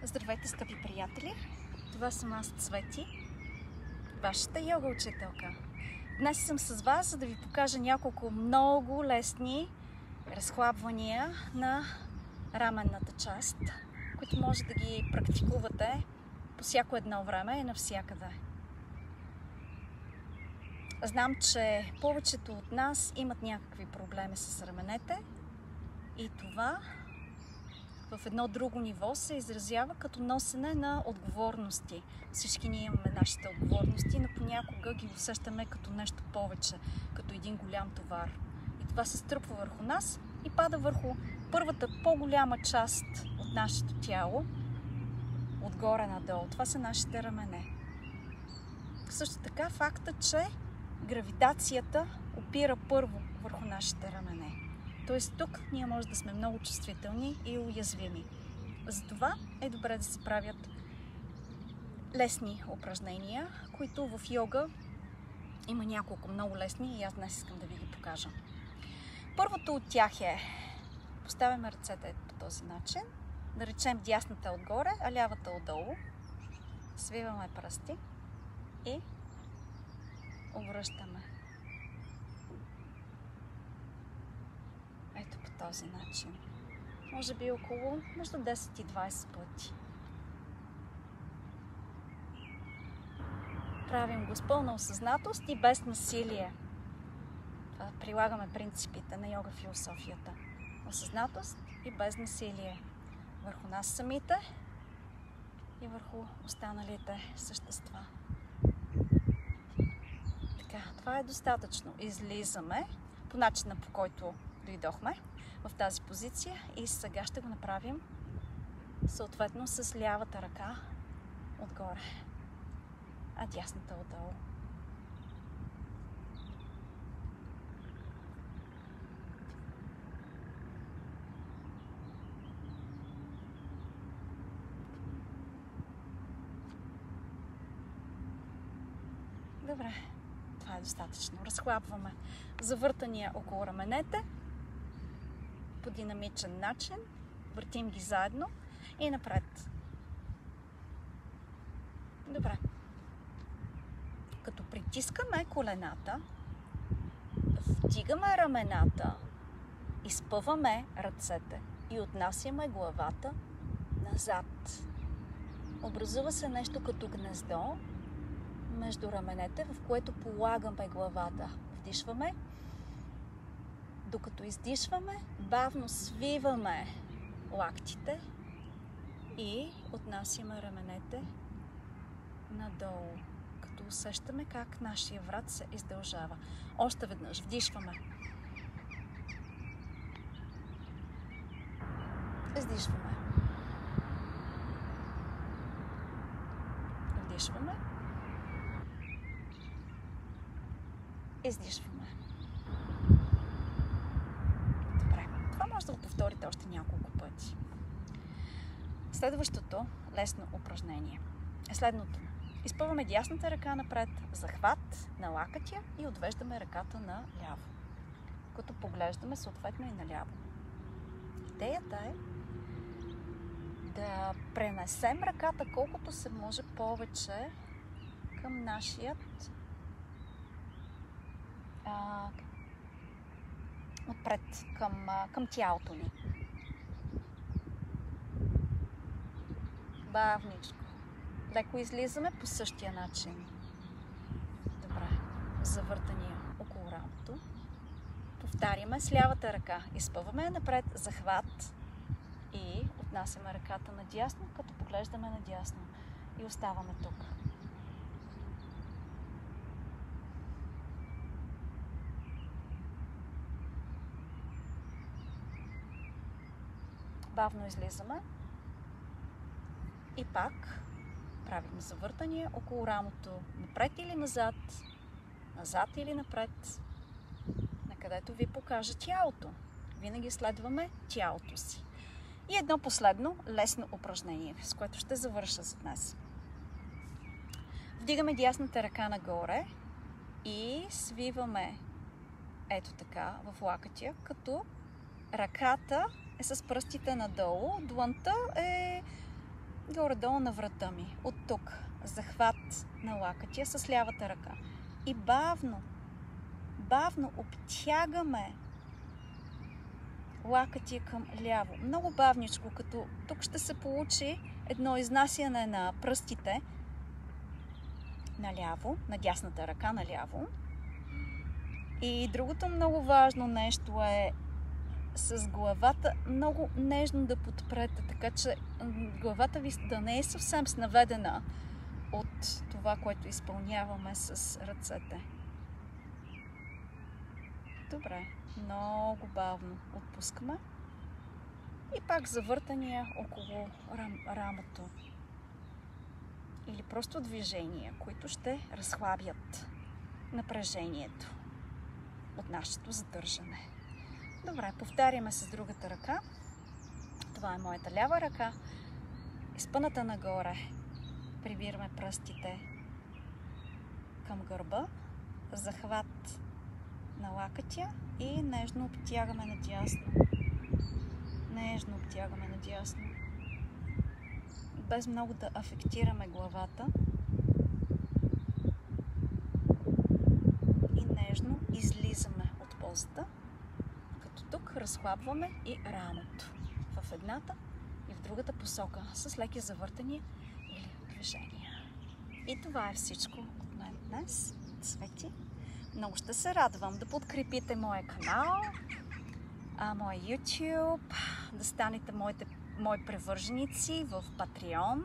Здравейте, скъпи приятели! Това съм аз, Цвети, вашата йога учителка. Днес съм с вас, за да ви покажа няколко много лесни разхлабвания на раменната част, които може да ги практикувате по всяко едно време и навсякъде. Знам, че повечето от нас имат някакви проблеми с раменете и това в едно друго ниво се изразява като носене на отговорности. Всички ние имаме нашите отговорности, но понякога ги усещаме като нещо повече, като един голям товар. И това се струпва върху нас и пада върху първата по-голяма част от нашето тяло, отгоре надолу. Това са нашите рамене. Също така факта, че гравитацията опира първо върху нашите рамене. Тоест тук ние може да сме много чувствителни и уязвими. Затова е добре да се правят лесни упражнения, които в йога има няколко много лесни и аз днес искам да ви ги покажа. Първото от тях е: поставяме ръцете по този начин, да речем дясната отгоре, а лявата отдолу. Свиваме пръсти и обръщаме. Ето по този начин. Може би около между 10 и 20 пъти. Правим го с пълна осъзнатост и без насилие. Прилагаме принципите на йога философията. Осъзнатост и без насилие. Върху нас самите и върху останалите същества. Така, това е достатъчно. Излизаме по начина, по който дойдохме в тази позиция и сега ще го направим съответно с лявата ръка отгоре, а дясната отдолу. Добре, това е достатъчно. Разхлабваме завъртания около раменете по динамичен начин. Въртим ги заедно и напред. Добре. Като притискаме колената, вдигаме рамената, изпъваме ръцете и отнасяме главата назад. Образува се нещо като гнездо между раменете, в което полагаме главата. Вдишваме. Докато издишваме, бавно свиваме лактите и отнасяме раменете надолу, като усещаме как нашия врат се издължава. Още веднъж вдишваме. Издишваме. Вдишваме. Издишваме. Може да го повторите още няколко пъти. Следващото лесно упражнение е следното. Изпъваме дясната ръка напред, захват на лакътя и отвеждаме ръката наляво, като поглеждаме съответно и наляво. Идеята е да пренесем ръката колкото се може повече към нашият отпред, към тялото ни. Бавничко. Леко излизаме по същия начин. Добре. Завъртания около рамото. Повтаряме с лявата ръка. Изпъваме напред, захват и отнасяме ръката надясно, като поглеждаме надясно. И оставаме тук. Бавно излизаме и пак правим завъртания около рамото, напред или назад, назад или напред, на където ви покаже тялото. Винаги следваме тялото си. И едно последно лесно упражнение, с което ще завърша за днес. Вдигаме дясната ръка нагоре и свиваме ето така в лакътя, като ръката е с пръстите надолу, длънта е горе-долу на врата ми. От тук захват на лакътя с лявата ръка. И бавно обтягаме лакътя към ляво. Много бавничко, като тук ще се получи едно изнасяне на пръстите наляво, на дясната ръка наляво. И другото много важно нещо е с главата много нежно да подпрете, така че главата ви да не е съвсем наведена от това, което изпълняваме с ръцете. Добре, много бавно отпускаме. И пак завъртания около рамото. Или просто движения, които ще разхлабят напрежението от нашето задържане. Добре, повтаряме с другата ръка. Това е моята лява ръка. Изпъната нагоре. Прибираме пръстите към гърба. Захват на лакътя и нежно обтягаме надясно. Нежно обтягаме надясно. Без много да афектираме главата. И нежно излизаме от позата. Като тук разхлабваме и рамото. В едната и в другата посока. С леки завъртания или движения. И това е всичко от мен днес. Цвети. Много ще се радвам да подкрепите моя канал, моя YouTube, да станете мои привърженици в Patreon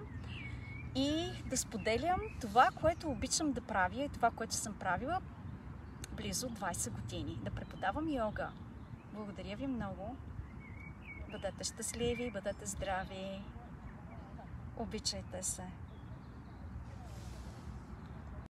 и да споделям това, което обичам да правя и това, което съм правила близо 20 години. Да преподавам йога. Благодаря ви много. Бъдете щастливи, бъдете здрави. Обичайте се.